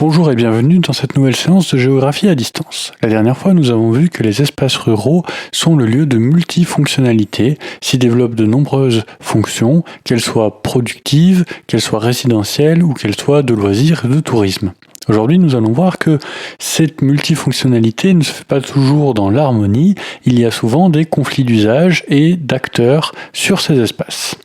Bonjour et bienvenue dans cette nouvelle séance de géographie à distance. La dernière fois, nous avons vu que les espaces ruraux sont le lieu de multifonctionnalité, s'y développent de nombreuses fonctions, qu'elles soient productives, qu'elles soient résidentielles ou qu'elles soient de loisirs et de tourisme. Aujourd'hui, nous allons voir que cette multifonctionnalité ne se fait pas toujours dans l'harmonie, il y a souvent des conflits d'usage et d'acteurs sur ces espaces.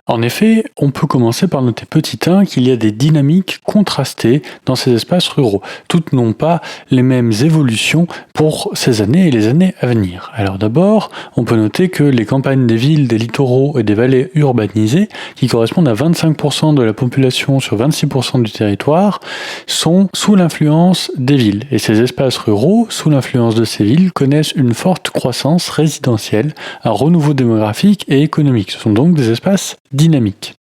En effet, on peut commencer par noter petit 1 qu'il y a des dynamiques contrastées dans ces espaces ruraux. Toutes n'ont pas les mêmes évolutions pour ces années et les années à venir. Alors d'abord, on peut noter que les campagnes des villes, des littoraux et des vallées urbanisées, qui correspondent à 25% de la population sur 26% du territoire, sont sous l'influence des villes. Et ces espaces ruraux, sous l'influence de ces villes, connaissent une forte croissance résidentielle, un renouveau démographique et économique. Ce sont donc des espaces dynamique.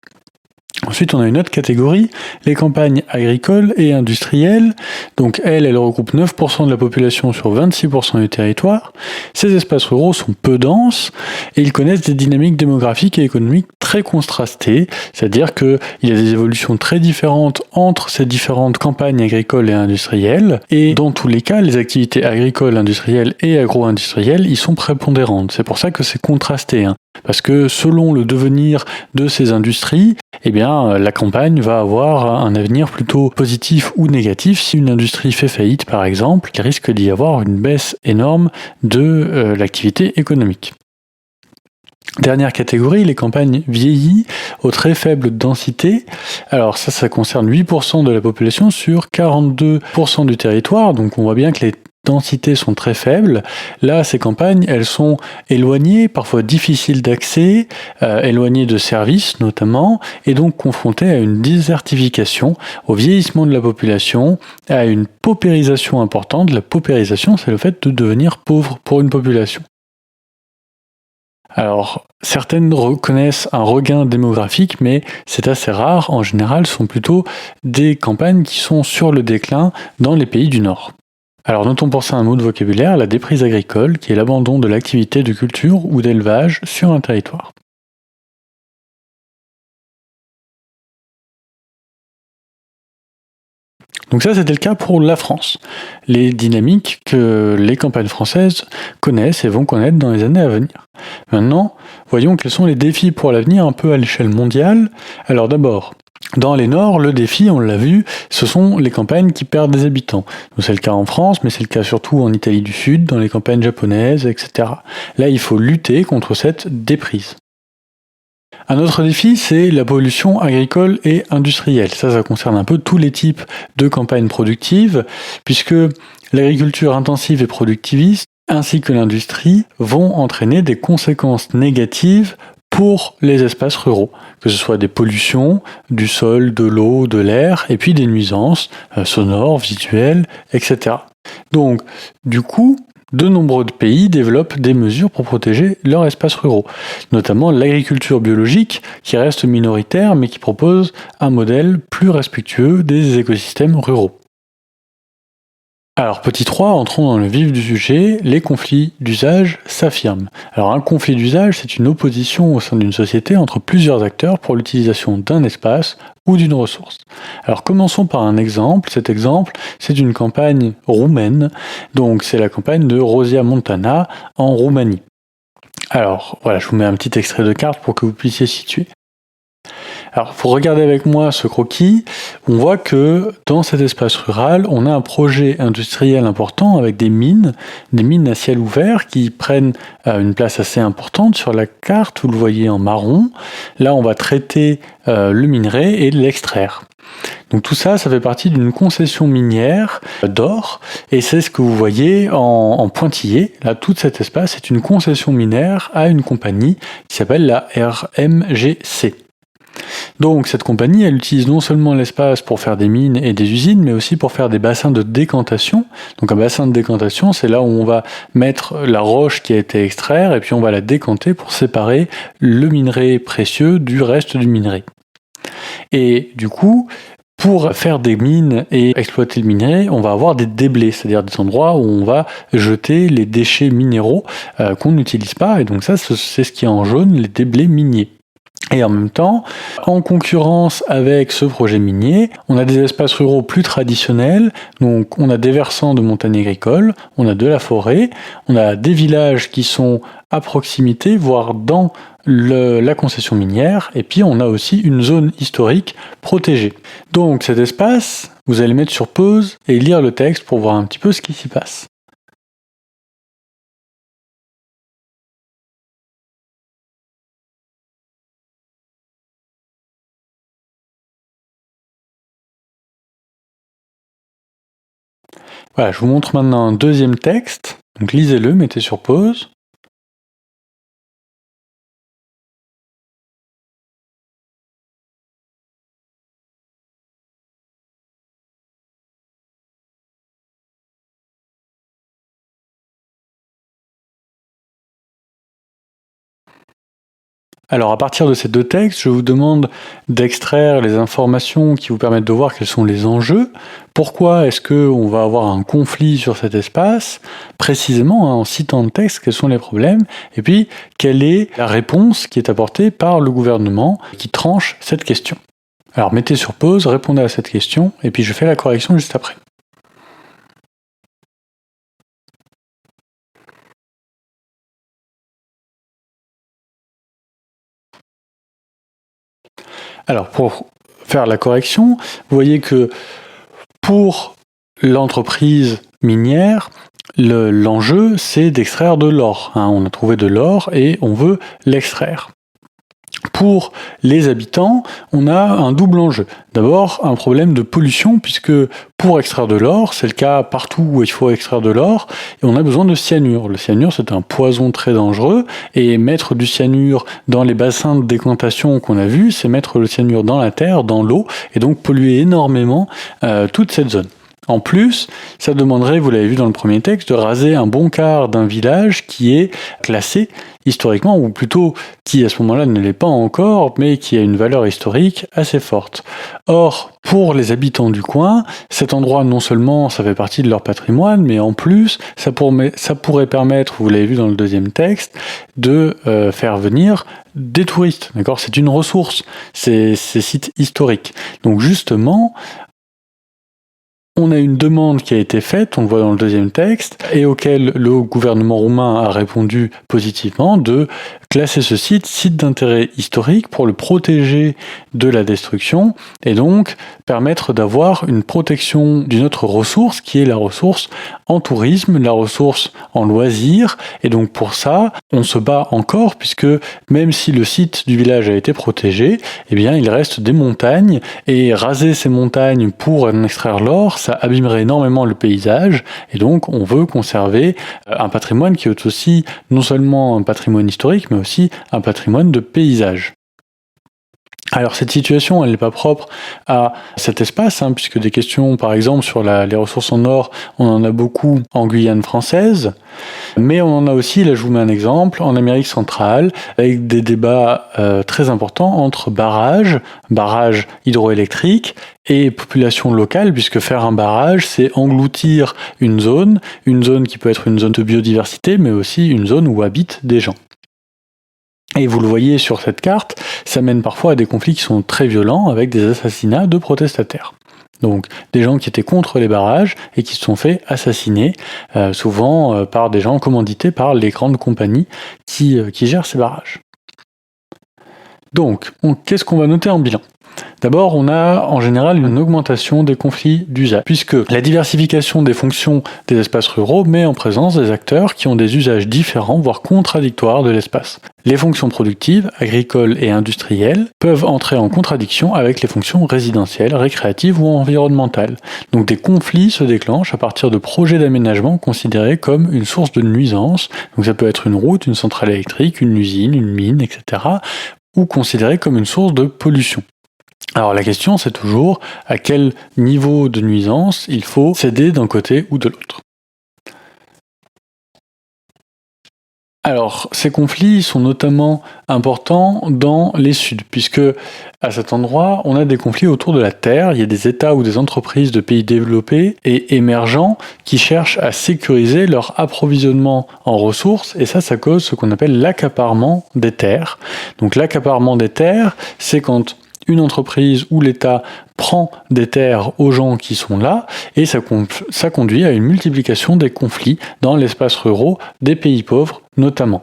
Ensuite, on a une autre catégorie, les campagnes agricoles et industrielles. Donc, elles regroupent 9% de la population sur 26% du territoire. Ces espaces ruraux sont peu denses et ils connaissent des dynamiques démographiques et économiques très contrastées. C'est-à-dire qu'il y a des évolutions très différentes entre ces différentes campagnes agricoles et industrielles. Et dans tous les cas, les activités agricoles, industrielles et agro-industrielles y sont prépondérantes. C'est pour ça que c'est contrasté. Parce que selon le devenir de ces industries, la campagne va avoir un avenir plutôt positif ou négatif. Si une industrie fait faillite, par exemple, il risque d'y avoir une baisse énorme de l'activité économique. Dernière catégorie, les campagnes vieillies aux très faible densité. Alors ça concerne 8% de la population sur 42% du territoire. Donc on voit bien que les densités sont très faibles. Là, ces campagnes, elles sont éloignées, parfois difficiles d'accès, éloignées de services notamment, et donc confrontées à une désertification, au vieillissement de la population, à une paupérisation importante. La paupérisation, c'est le fait de devenir pauvre pour une population. Alors, certaines reconnaissent un regain démographique, mais c'est assez rare. En général, ce sont plutôt des campagnes qui sont sur le déclin dans les pays du Nord. Alors notons pour ça un mot de vocabulaire, la déprise agricole, qui est l'abandon de l'activité de culture ou d'élevage sur un territoire. Donc ça, c'était le cas pour la France. Les dynamiques que les campagnes françaises connaissent et vont connaître dans les années à venir. Maintenant, voyons quels sont les défis pour l'avenir un peu à l'échelle mondiale. Alors d'abord, dans les Nords, le défi, on l'a vu, ce sont les campagnes qui perdent des habitants. Donc c'est le cas en France, mais c'est le cas surtout en Italie du Sud, dans les campagnes japonaises, etc. Là, il faut lutter contre cette déprise. Un autre défi, c'est la pollution agricole et industrielle. Ça concerne un peu tous les types de campagnes productives, puisque l'agriculture intensive et productiviste, ainsi que l'industrie, vont entraîner des conséquences négatives pour les espaces ruraux, que ce soit des pollutions du sol, de l'eau, de l'air, et puis des nuisances sonores, visuelles, etc. Donc, du coup, de nombreux pays développent des mesures pour protéger leurs espaces ruraux, notamment l'agriculture biologique, qui reste minoritaire, mais qui propose un modèle plus respectueux des écosystèmes ruraux. Alors, petit 3, entrons dans le vif du sujet, les conflits d'usage s'affirment. Alors, un conflit d'usage, c'est une opposition au sein d'une société entre plusieurs acteurs pour l'utilisation d'un espace ou d'une ressource. Alors, commençons par un exemple. Cet exemple, c'est une campagne roumaine. Donc, c'est la campagne de Rosia Montana en Roumanie. Alors, voilà, je vous mets un petit extrait de carte pour que vous puissiez situer. Alors, pour regarder avec moi ce croquis, on voit que dans cet espace rural, on a un projet industriel important avec des mines à ciel ouvert qui prennent une place assez importante sur la carte, vous le voyez en marron. Là, on va traiter le minerai et l'extraire. Donc tout ça, ça fait partie d'une concession minière d'or, et c'est ce que vous voyez en pointillé. Là, tout cet espace est une concession minière à une compagnie qui s'appelle la RMGC. Donc cette compagnie, elle utilise non seulement l'espace pour faire des mines et des usines, mais aussi pour faire des bassins de décantation. Donc un bassin de décantation, c'est là où on va mettre la roche qui a été extraite et puis on va la décanter pour séparer le minerai précieux du reste du minerai. Et du coup, pour faire des mines et exploiter le minerai, on va avoir des déblais, c'est-à-dire des endroits où on va jeter les déchets minéraux qu'on n'utilise pas. Et donc ça, c'est ce qui est en jaune, les déblais miniers. Et en même temps, en concurrence avec ce projet minier, on a des espaces ruraux plus traditionnels, donc on a des versants de montagnes agricoles, on a de la forêt, on a des villages qui sont à proximité, voire dans la concession minière, et puis on a aussi une zone historique protégée. Donc cet espace, vous allez mettre sur pause et lire le texte pour voir un petit peu ce qui s'y passe. Voilà, je vous montre maintenant un deuxième texte, donc lisez-le, mettez sur pause. Alors à partir de ces deux textes, je vous demande d'extraire les informations qui vous permettent de voir quels sont les enjeux. Pourquoi est-ce qu'on va avoir un conflit sur cet espace? Précisément, en citant le texte, quels sont les problèmes? Et puis, quelle est la réponse qui est apportée par le gouvernement qui tranche cette question? Alors mettez sur pause, répondez à cette question, et puis je fais la correction juste après. Alors pour faire la correction, vous voyez que pour l'entreprise minière, l'enjeu, c'est d'extraire de l'or. On a trouvé de l'or et on veut l'extraire. Pour les habitants, on a un double enjeu. D'abord, un problème de pollution, puisque pour extraire de l'or, c'est le cas partout où il faut extraire de l'or, et on a besoin de cyanure. Le cyanure, c'est un poison très dangereux, et mettre du cyanure dans les bassins de décantation qu'on a vus, c'est mettre le cyanure dans la terre, dans l'eau, et donc polluer énormément toute cette zone. En plus, ça demanderait, vous l'avez vu dans le premier texte, de raser un bon quart d'un village qui est classé historiquement, ou plutôt qui à ce moment-là ne l'est pas encore, mais qui a une valeur historique assez forte. Or, pour les habitants du coin, cet endroit, non seulement ça fait partie de leur patrimoine, mais en plus, ça pourrait permettre, vous l'avez vu dans le deuxième texte, de faire venir des touristes. D'accord ? C'est une ressource, ces sites historiques. Donc justement, on a une demande qui a été faite, on le voit dans le deuxième texte, et auquel le gouvernement roumain a répondu positivement de classer ce site d'intérêt historique pour le protéger de la destruction et donc permettre d'avoir une protection d'une autre ressource qui est la ressource en tourisme, la ressource en loisirs. Et donc pour ça, on se bat encore puisque même si le site du village a été protégé, eh bien il reste des montagnes et raser ces montagnes pour en extraire l'or, ça abîmerait énormément le paysage et donc on veut conserver un patrimoine qui est aussi non seulement un patrimoine historique mais aussi un patrimoine de paysage. Alors cette situation, elle n'est pas propre à cet espace, puisque des questions, par exemple, sur les ressources en or, on en a beaucoup en Guyane française, mais on en a aussi, là je vous mets un exemple, en Amérique centrale, avec des débats très importants entre barrages hydroélectriques, et population locale, puisque faire un barrage, c'est engloutir une zone qui peut être une zone de biodiversité, mais aussi une zone où habitent des gens. Et vous le voyez sur cette carte, ça mène parfois à des conflits qui sont très violents avec des assassinats de protestataires. Donc des gens qui étaient contre les barrages et qui se sont fait assassiner, souvent par des gens commandités par les grandes compagnies qui gèrent ces barrages. Donc, qu'est-ce qu'on va noter en bilan ? D'abord, on a en général une augmentation des conflits d'usage, puisque la diversification des fonctions des espaces ruraux met en présence des acteurs qui ont des usages différents, voire contradictoires de l'espace. Les fonctions productives, agricoles et industrielles, peuvent entrer en contradiction avec les fonctions résidentielles, récréatives ou environnementales. Donc des conflits se déclenchent à partir de projets d'aménagement considérés comme une source de nuisance. Donc ça peut être une route, une centrale électrique, une usine, une mine, etc. ou considérés comme une source de pollution. Alors la question c'est toujours à quel niveau de nuisance il faut céder d'un côté ou de l'autre. Alors, ces conflits sont notamment importants dans les Suds, puisque à cet endroit, on a des conflits autour de la terre. Il y a des États ou des entreprises de pays développés et émergents qui cherchent à sécuriser leur approvisionnement en ressources, et ça cause ce qu'on appelle l'accaparement des terres. Donc l'accaparement des terres, c'est quand une entreprise ou l'État prend des terres aux gens qui sont là, et ça conduit à une multiplication des conflits dans l'espace rural des pays pauvres notamment.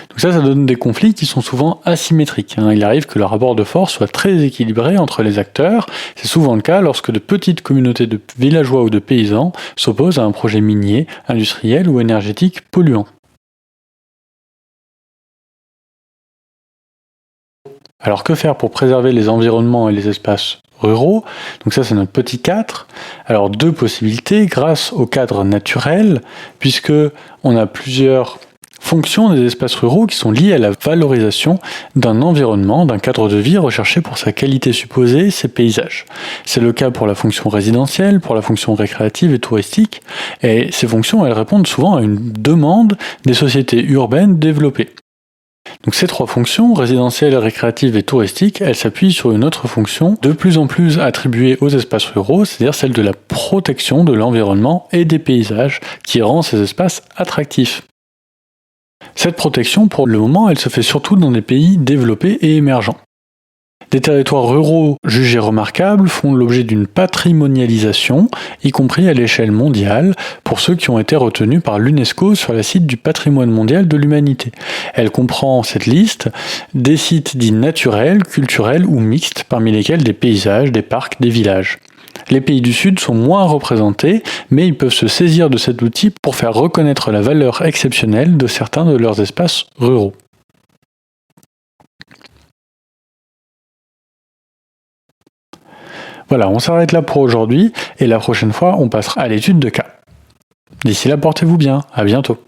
Donc ça donne des conflits qui sont souvent asymétriques. Il arrive que le rapport de force soit très équilibré entre les acteurs. C'est souvent le cas lorsque de petites communautés de villageois ou de paysans s'opposent à un projet minier, industriel ou énergétique polluant. Alors que faire pour préserver les environnements et les espaces ruraux? Donc ça c'est notre petit 4. Alors deux possibilités grâce au cadre naturel, puisque on a plusieurs fonctions des espaces ruraux qui sont liées à la valorisation d'un environnement, d'un cadre de vie recherché pour sa qualité supposée, ses paysages. C'est le cas pour la fonction résidentielle, pour la fonction récréative et touristique, et ces fonctions elles répondent souvent à une demande des sociétés urbaines développées. Donc ces trois fonctions, résidentielle, récréative et touristique, elles s'appuient sur une autre fonction de plus en plus attribuée aux espaces ruraux, c'est-à-dire celle de la protection de l'environnement et des paysages, qui rend ces espaces attractifs. Cette protection, pour le moment, elle se fait surtout dans des pays développés et émergents. Des territoires ruraux jugés remarquables font l'objet d'une patrimonialisation, y compris à l'échelle mondiale, pour ceux qui ont été retenus par l'UNESCO sur la site du patrimoine mondial de l'humanité. Elle comprend, cette liste, des sites dits naturels, culturels ou mixtes, parmi lesquels des paysages, des parcs, des villages. Les pays du Sud sont moins représentés, mais ils peuvent se saisir de cet outil pour faire reconnaître la valeur exceptionnelle de certains de leurs espaces ruraux. Voilà, on s'arrête là pour aujourd'hui, et la prochaine fois, on passera à l'étude de cas. D'ici là, portez-vous bien, à bientôt.